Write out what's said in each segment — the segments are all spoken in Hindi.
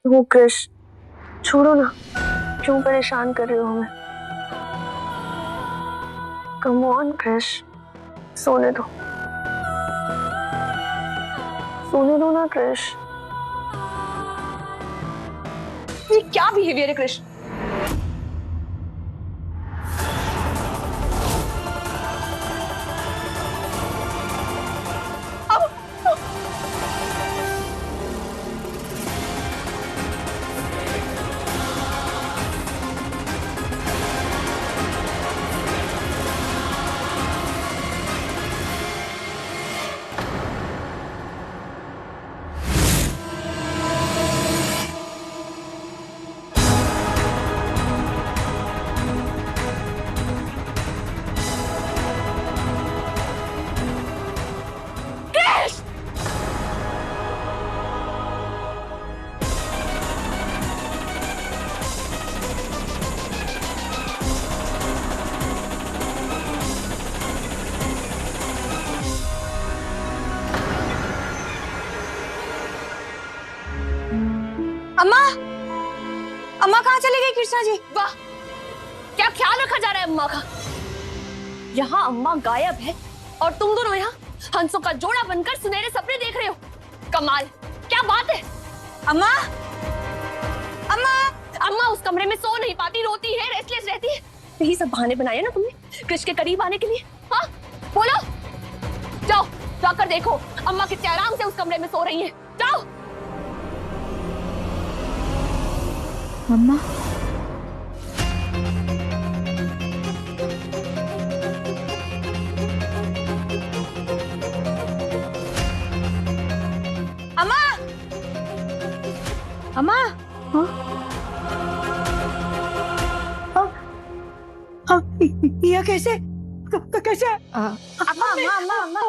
वो कृष, छोड़ो ना, क्यों परेशान कर रहे हो हमें? कम ऑन कृष, सोने दो, सोने दो ना कृष। ये क्या बिहेवियर है कृष? अम्मा, अम्मा कहाँ चली गई कृष्णा जी? वाह, क्या ख्याल रखा जा रहा है अम्मा का। यहाँ अम्मा गायब है और तुम दोनों यहाँ हंसों का जोड़ा बनकर सुनहरे सपने देख रहे हो। कमाल, क्या बात है। अम्मा, अम्मा, अम्मा उस कमरे में सो नहीं पाती, रोती है, रेस्टलेस रहती है। यही सब बहाने बनाए ना तुमने कृष के करीब आने के लिए? हाँ, बोलो, जाओ जाकर देखो अम्मा कितने आराम से उस कमरे में सो रही है। जाओ। मम्मा, अम्मा, अम्मा, यह कैसे कैसे? अम्मा, अम्मा, अम्मा, अम्मा,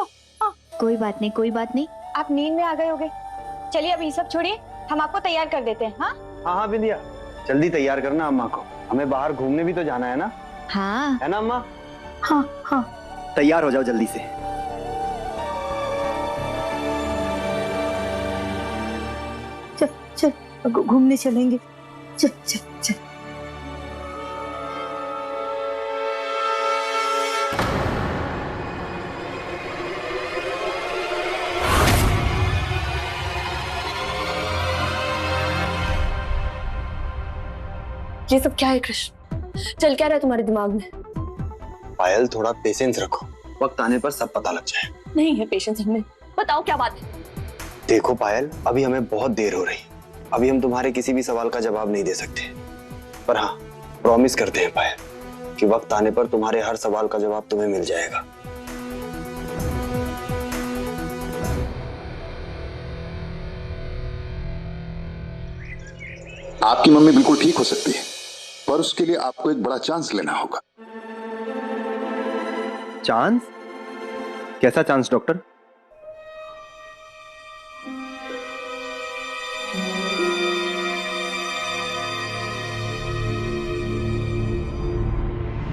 कोई बात नहीं, कोई बात नहीं। आप नींद में आ गए होगे। चलिए अब ये सब छोड़िए, हम आपको तैयार कर देते हैं। हाँ हाँ बिंदिया, जल्दी तैयार करना अम्मा को, हमें बाहर घूमने भी तो जाना है ना। हाँ, है ना अम्मा? हाँ हाँ, तैयार हो जाओ जल्दी से। चल चल घूमने चलेंगे। चल चल चल। ये सब क्या है कृष्ण? चल क्या रहा है तुम्हारे दिमाग में? पायल, थोड़ा पेशेंस रखो, वक्त आने पर सब पता लग जाए। नहीं है पेशेंस हमें, बताओ क्या बात है। देखो पायल, अभी हमें बहुत देर हो रही, अभी हम तुम्हारे किसी भी सवाल का जवाब नहीं दे सकते, पर हाँ प्रॉमिस करते हैं पायल कि वक्त आने पर तुम्हारे हर सवाल का जवाब तुम्हें मिल जाएगा। आपकी मम्मी बिल्कुल ठीक हो सकती है, पर उसके लिए आपको एक बड़ा चांस लेना होगा। चांस? कैसा चांस डॉक्टर?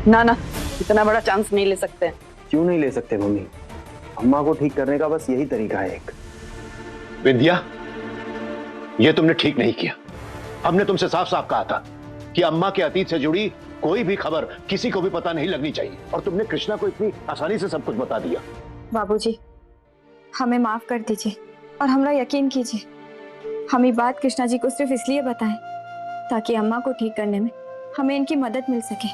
ना ना, इतना बड़ा चांस नहीं ले सकते। क्यों नहीं ले सकते मम्मी? अम्मा को ठीक करने का बस यही तरीका है एक। विद्या, ये तुमने ठीक नहीं किया। हमने तुमसे साफ साफ कहा था कि अम्मा के अतीत से जुड़ी कोई भी खबर किसी को भी पता नहीं लगनी चाहिए, और तुमने कृष्णा को इतनी आसानी से सब कुछ बता दिया। बाबूजी, हमें माफ कर दीजिए और हमरा यकीन कीजिए, हम ये बात कृष्णा जी को सिर्फ इसलिए बताएं ताकि अम्मा को ठीक करने में हमें इनकी मदद मिल सके।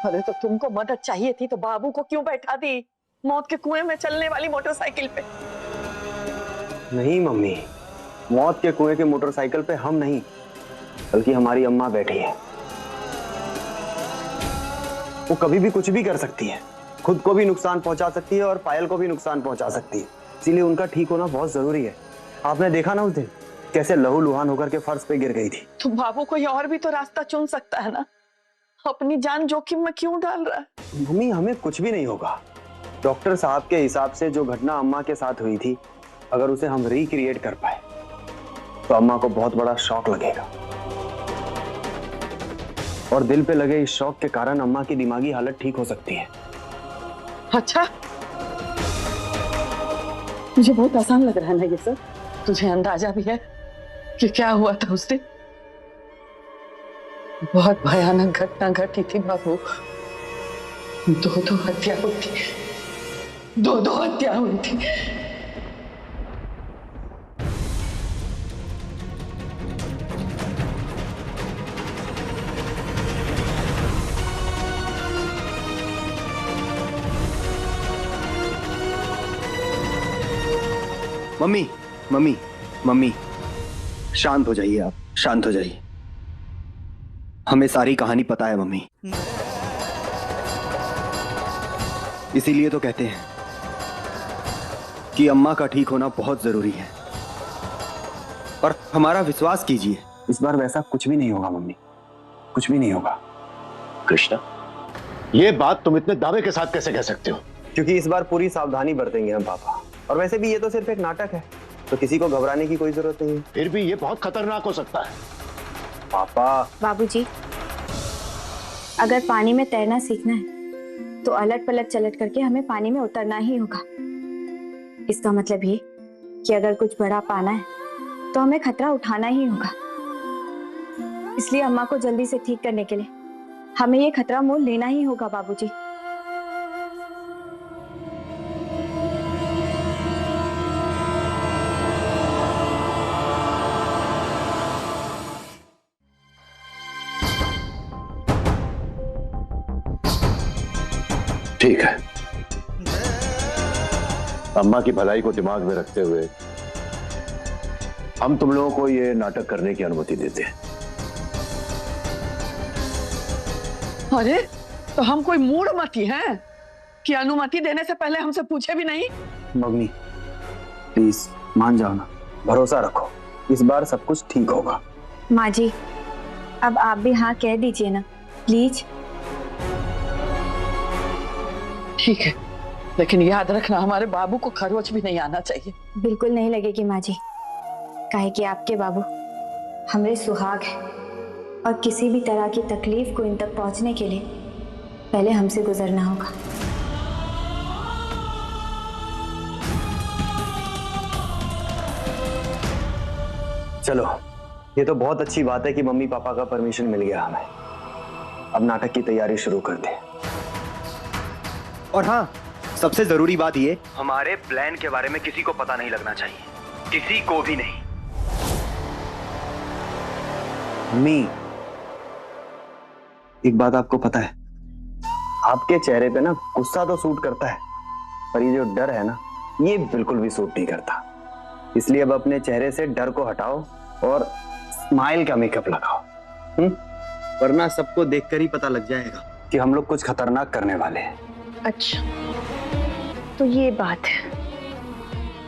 अरे तो तुमको मदद चाहिए थी तो बाबू को क्यों बैठा दी मौत के कुएं में चलने वाली मोटरसाइकिल पे? नहीं मम्मी, मौत के कुएं के मोटरसाइकिल पे हम नहीं, बल्कि हमारी अम्मा बैठी है। वो कभी भी कुछ भी कर सकती है, खुद को भी नुकसान पहुंचा सकती है और पायल को भी नुकसान पहुंचा सकती है, इसीलिए उनका ठीक होना बहुत जरूरी है। आपने देखा ना उस दिन कैसे लहूलुहान होकर के फर्श पे गिर गई थी। तो बाबू कोई और भी तो रास्ता चुन सकता है ना, अपनी जान जोखिम में क्यों डाल रहा है? मम्मी, हमें कुछ भी नहीं होगा। डॉक्टर साहब के हिसाब से जो घटना अम्मा के साथ हुई थी, अगर उसे हम रिक्रिएट कर पाए तो अम्मा को बहुत बड़ा शॉक लगेगा, और दिल पे लगे इस शॉक के कारण अम्मा की दिमागी हालत ठीक हो सकती है। अच्छा, मुझे बहुत आसान लग रहा है ना ये सब? तुझे अंदाजा भी है कि क्या हुआ था उस दिन? बहुत भयानक घटना घटी थी बाबू। दो हत्या हुई थी, दो हत्या हुई थी। मम्मी मम्मी मम्मी, शांत हो जाइए, आप शांत हो जाइए। हमें सारी कहानी पता है मम्मी, इसीलिए तो कहते हैं कि अम्मा का ठीक होना बहुत जरूरी है। और हमारा विश्वास कीजिए, इस बार वैसा कुछ भी नहीं होगा मम्मी, कुछ भी नहीं होगा। कृष्णा, ये बात तुम इतने दावे के साथ कैसे कह सकते हो? क्योंकि इस बार पूरी सावधानी बरतेंगे हम पापा, और वैसे भी ये तो सिर्फ एक नाटक है, तो किसी को घबराने की कोई जरूरत नहीं है। फिर भी ये बहुत खतरनाक हो सकता है। पापा बाबूजी, अगर पानी में तैरना सीखना है तो अलट पलट चलट करके हमें पानी में उतरना ही होगा। इसका मतलब ये कि अगर कुछ बड़ा पाना है तो हमें खतरा उठाना ही होगा। इसलिए अम्मा को जल्दी से ठीक करने के लिए हमें ये खतरा मोल लेना ही होगा बाबूजी। ठीक है, अम्मा की भलाई को दिमाग में रखते हुए हम तुम लोगों को ये नाटक करने की अनुमति देते हैं। अरे तो हम कोई मूढ़मती हैं कि अनुमति देने से पहले हमसे पूछे भी नहीं? मम्मी प्लीज मान जाओ ना, भरोसा रखो, इस बार सब कुछ ठीक होगा। माँ जी, अब आप भी हाँ कह दीजिए ना प्लीज। ठीक है, लेकिन याद रखना हमारे बाबू को खरोच भी नहीं आना चाहिए। बिल्कुल नहीं लगेगी माँ जी, काहे कि आपके बाबू हमरे सुहाग है और किसी भी तरह की तकलीफ को इन तक पहुंचने के लिए पहले हमसे गुजरना होगा। चलो, ये तो बहुत अच्छी बात है कि मम्मी पापा का परमिशन मिल गया हमें। अब नाटक की तैयारी शुरू करते हैं। और हाँ, सबसे जरूरी बात ये, हमारे प्लान के बारे में किसी को पता नहीं लगना चाहिए, किसी को भी नहीं। मम्मी, एक बात आपको पता है, आपके चेहरे पे ना गुस्सा तो सूट करता है, पर ये जो डर है ना, ये बिल्कुल भी सूट नहीं करता। इसलिए अब अपने चेहरे से डर को हटाओ और स्माइल का मेकअप लगाओ, वरना सबको देखकर ही पता लग जाएगा कि हम लोग कुछ खतरनाक करने वाले हैं। अच्छा, तो ये बात है,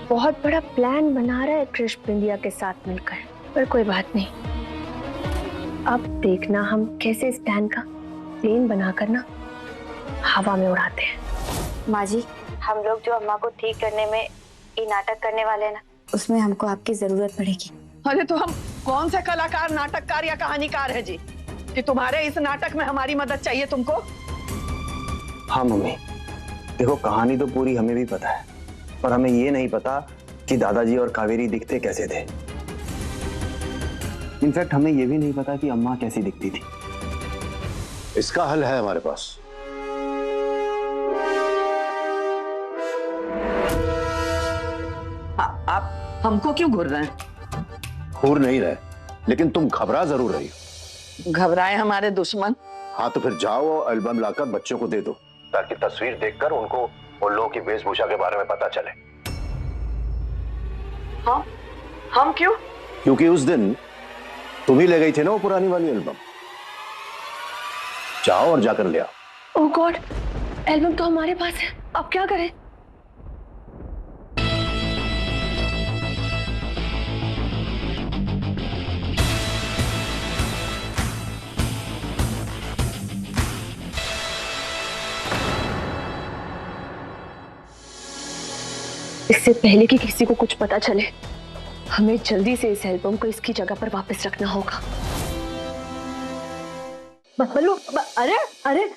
बहुत बड़ा प्लान बना रहा है क्रिश बिंदिया के साथ मिलकर। पर कोई बात नहीं, अब देखना हम कैसे इस प्लान का प्लेन बनाकर ना हवा में उड़ाते हैं। माँ जी, हम लोग जो अम्मा को ठीक करने में ये नाटक करने वाले हैं ना, उसमें हमको आपकी जरूरत पड़ेगी। अरे तो हम कौन से कलाकार, नाटककार या कहानीकार है जी कि तुम्हारे इस नाटक में हमारी मदद चाहिए तुमको? हाँ मम्मी, देखो कहानी तो पूरी हमें भी पता है, पर हमें ये नहीं पता कि दादाजी और कावेरी दिखते कैसे थे। इनफैक्ट हमें ये भी नहीं पता कि अम्मा कैसी दिखती थी। इसका हल है हमारे पास। आप हमको क्यों घूर रहे हैं? घूर नहीं रहे, लेकिन तुम घबरा जरूर रही हो। घबराए हमारे दुश्मन? हाँ तो फिर जाओ और एल्बम लाकर बच्चों को दे दो, ताकि तस्वीर देखकर उनको उन लोगों की वेशभूषा के बारे में पता चले। हाँ, हम क्यों? क्योंकि उस दिन तुम ही ले गई थी ना वो पुरानी वाली एल्बम। जाओ और जाकर ले आओ। ओह गॉड, एल्बम तो हमारे पास है, अब क्या करें? इससे पहले कि किसी को कुछ पता चले, हमें जल्दी से इस एल्बम को इसकी जगह पर वापस रखना होगा। बल्लू, अरे अरे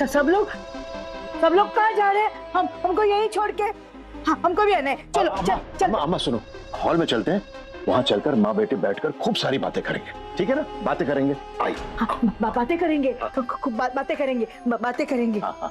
सब लोग कहाँ जा रहे हैं? हमको यहीं छोड़ के? हाँ, हमको भी आना है। चलो अम्मा सुनो, हॉल में चलते हैं, वहां चलकर माँ बेटे बैठकर खूब सारी बातें करेंगे, ठीक है ना? बातें करेंगे, आई। हाँ, बातें करेंगे, खूब बातें करेंगे, बातें करेंगे। हाँ हाँ।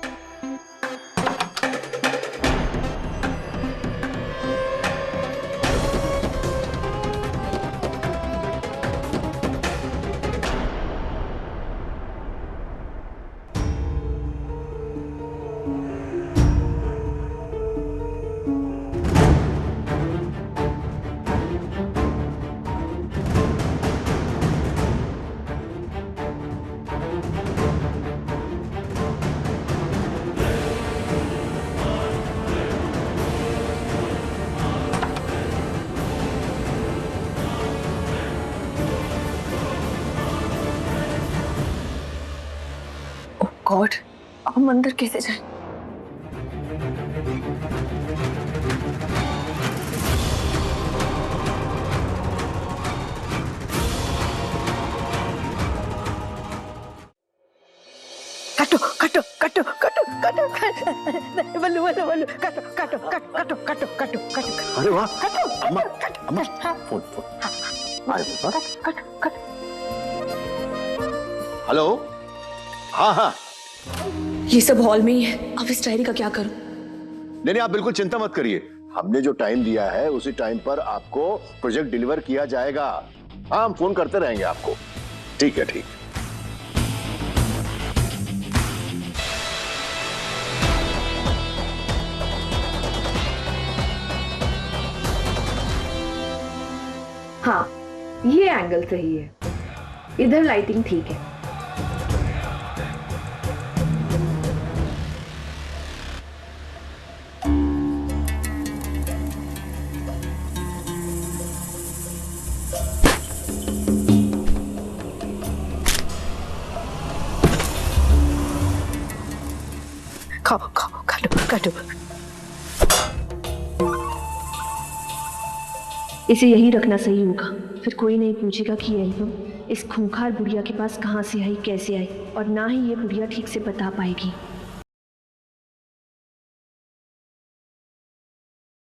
गॉड, अब हम अंदर कैसे जाएं? काटो काटो काटो काटो काटो बल्लू बल्लू बल्लू काटो काटो काटो काटो काटो काटो काटो। अरे वाह, काटो अम्मा, काटो अम्मा, काटो फोन आए बाबा। काटो काटो। हेलो, हाँ हाँ। ये सब हॉल में ही है, अब इस डायरी का क्या करूं? नहीं, आप बिल्कुल चिंता मत करिए। हमने जो टाइम दिया है उसी टाइम पर आपको प्रोजेक्ट डिलीवर किया जाएगा। हाँ, हम फोन करते रहेंगे आपको। ठीक है, ठीक। हाँ, ये एंगल सही है, इधर लाइटिंग ठीक है। खाओ खाओ काटो काटो। इसे यहीं रखना सही होगा, फिर कोई नहीं पूछेगा कि ये एल्बम इस खूंखार बुढ़िया के पास कहाँ से आई, कैसे आई, और ना ही ये बुढ़िया ठीक से बता पाएगी।